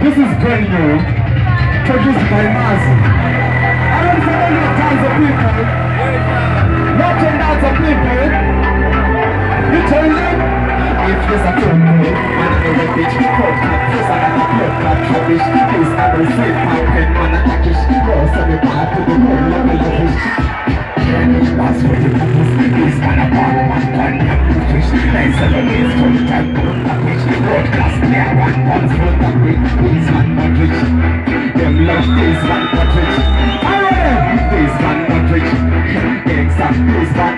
This is brand new, produced by Maz. I don't follow your tons of people, not 10,000 people. You tell them, if there's a phone call, man, I know a bitch, cold cut, first I got a blood cut, rubbish, this I don't say, pumpkin, man, I like it, oh, so me back to the whole level of it. That's what it is, this man a bad man, one young fish, 9-7 days, full time, full of fish, road class, clear, one pounds, full of big, this man not rich, them love this man not rich, this man not rich, exact, this man,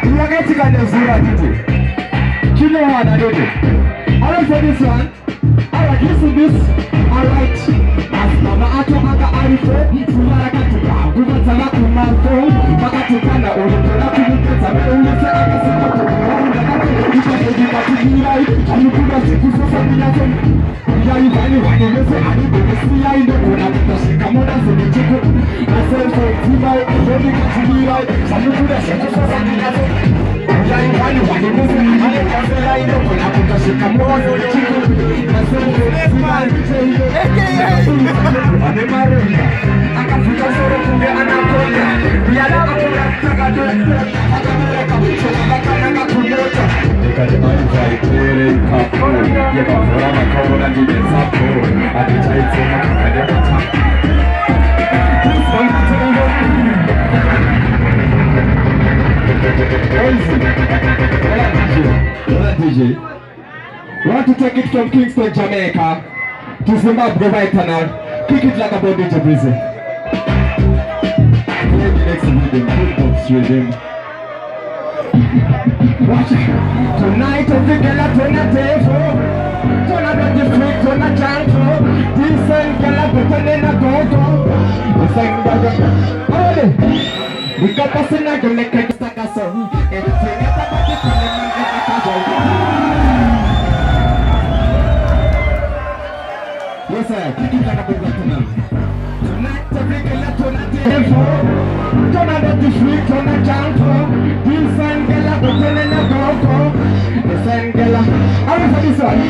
you are getting on the zero today. You know what I do? Alright for this one. Alright, listen this. Alright. As Mama Ato Aga Arifo, Sumarakatuka, Guvatala Kumanto, Makatukana, or the Tolakata, Ulisa Akasaka, and you could have taken for something. Yai Vani Vani, you say, I need to see I know what I'm come on as a chicken. I said for Tibai, ready to be right, so you could have taken for something. Yai Vani Vani, you say, I know what I'm come on as a chicken. I said for Tibai, I can put us over to the Anapolia. We are not going We want to take it from Kingston, Jamaica to Zimbabwe right now. Kick it like a Bobby Jabrizi. Play the next rhythm, put up straight in. Watch it. Tonight every girl I turn a table. Turn a dirty freak, turn a janto. Decent girl I better than a go-go. The same brother. Hold it. We got us in a girl like a stack of song. And sing it about the fun and get a casual. Yes sir, kick it like a big tonight. Tonight every girl I turn a table. Turn a dirty freak, turn a janto. Decent girl I better than a go-go. The same girl I for this one.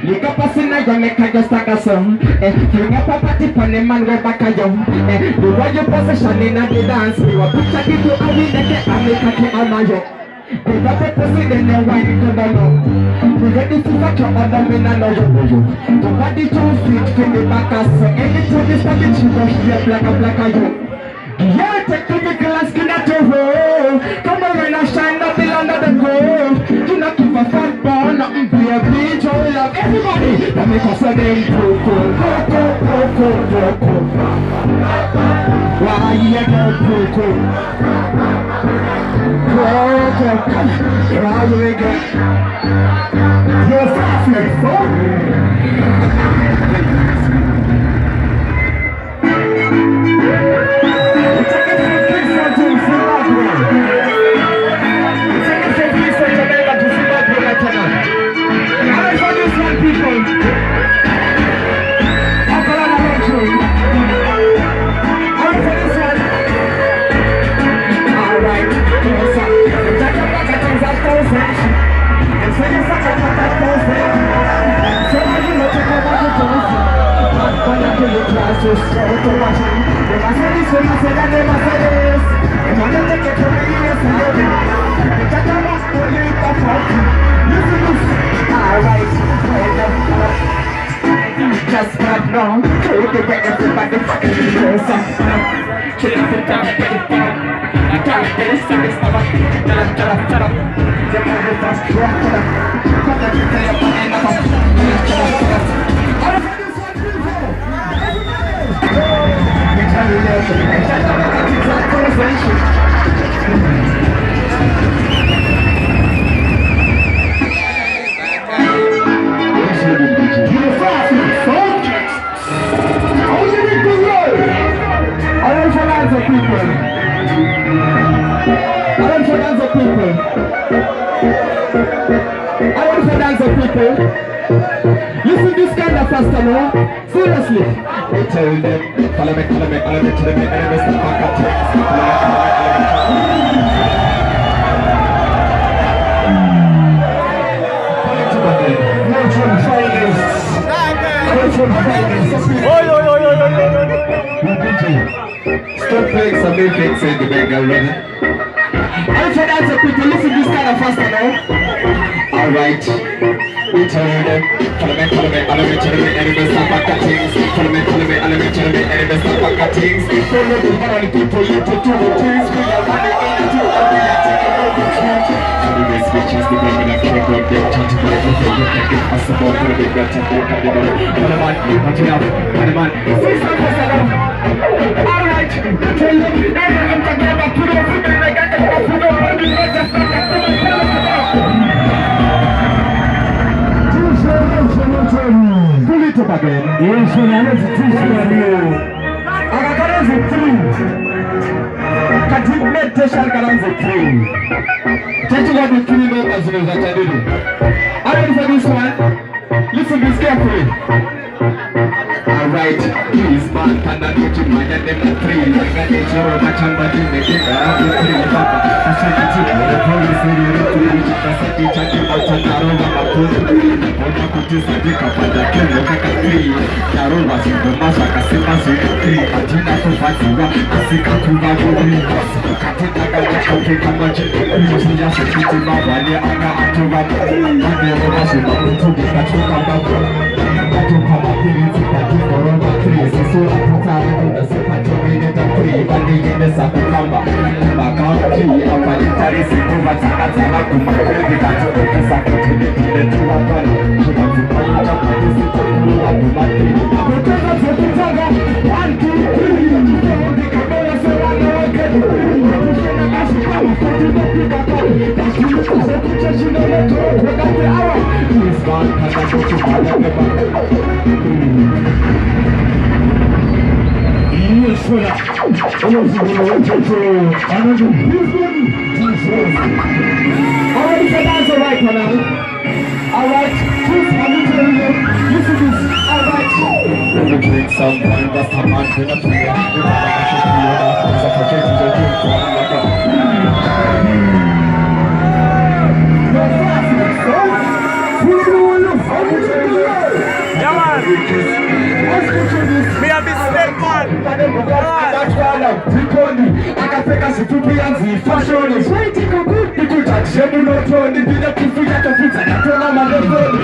You got us in a girl make a just like a song. Bring up a party pon the man go back a young. The way you position in a the dance. We were picture it to a win that I make a to a mayo. We got the pussy then they wine to the low. We ready to fuck your other men and know you. The body too sweet to the back us. Anytime this time you go here like a yo. Yeah, take to me glass skin at your roll. Come on and shine up the under the gold. Do not keep a fat bar, nothing be a bitch. Oh, love everybody. That make us a name Coco. Why you go Coco? Why you again? You're fast, my phone. Just got wrong, take it back everybody fucking close up. Chill it down, get it down. You can't get it, so it's not up. Shut up. You move it fast, drop it up. Come on, you tell your body enough. Shut up. All of this one, people. We tell you this. Shut up, it's like conversation. You're fast, of people. I want to dance of people. I want to dance of people. Listen this kind of faster, no? Seriously. I tell them, follow me to the enemy, step back at playing some big things in the Bengal running. I'm trying to answer quickly. Listen this kind of faster now. Alright. We tell them, follow me, enemies, stop back at things. Follow me, enemies, stop back at things. Follow the money people, you to do the things. We are running into a anyways, bitches, the women have killed up, they're trying to go everything you can get possible. Follow me, better, look at the man. Follow man, not enough, follow man. See some faster now. Alright, tell them, I'm together, put up with me, I got to go, put up with me, I just got to go. Pull it up again. Yes, when I was a two-story. I got a three. Katik meditation got a three. Taking out the 3 members that I did. Are you ready for this one? Listen this carefully. Alright, please man, panda don't you mind them the 3. I got a zero, my chamba didn't make it out of the 3. I said that you know the police in the 3. I said the chatty about an arrow, my foot. On my cutis, I think I found a kill, look at 3. Carol was in the mass, I see my suit 3. I did not fight you, I see Kakuma go in. Katina got a choking, I'm a chick. You see, I said, it's my body, I'm not to run. I never was in my room to be that you come back. I don't come up with it, I do for all my 3. So I put out the super to me, the 3. But they get the Saku Kamba. My country, I'm a little sick over Sakatana, to my baby, that's what the Saku to the 2 of them. She wants to find out what this is to do, I do my 3. But then I said, 1, 2, 3. The Kabbalah said, I know I get it. Alright, please, I'm telling you, listen to this, alright. Let me drink some wine, that's how I'm gonna do it. Me a mistake, man. Akapeka sifupi yanzi fashion is waiting for good. Nikuta jemu no toni bila kufuja tofita na tona madefoni.